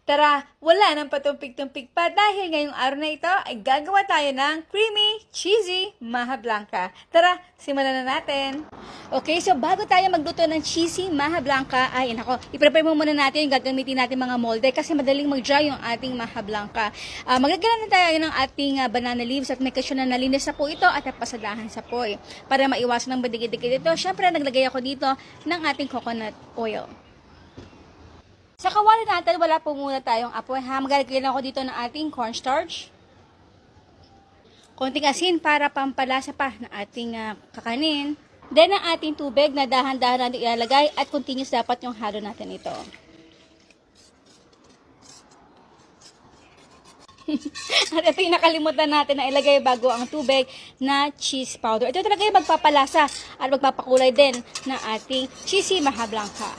Tara, wala nang patumpik-tumpik pa dahil ngayong araw na ito ay gagawa tayo ng creamy, cheesy, maha blanca. Tara, simulan na natin. Okay, so bago tayo magluto ng cheesy maha blanca, ay nako, i-prepare mo muna natin yung gagamitin natin mga molde kasi madaling mag-dry yung ating maha blanca. Magagalan na tayo ng ating banana leaves at may kasyo na nalinis na po ito at pasadahan sa poy. Para maiwasan ng badigid-digid ito, syempre naglagay ako dito ng ating coconut oil. Sa kawali natin, wala po muna tayong apoy ha. Maglalagay lang ako dito ng ating cornstarch. Konting asin para pampalasa pa ng ating kakanin. Then ang ating tubig na dahan-dahan natin ilalagay at continuous dapat yung halo natin ito. At ito yung nakalimutan natin na ilagay bago ang tubig na cheese powder. Ito talaga yung magpapalasa at magpapakulay din ng ating cheesy maha blanca.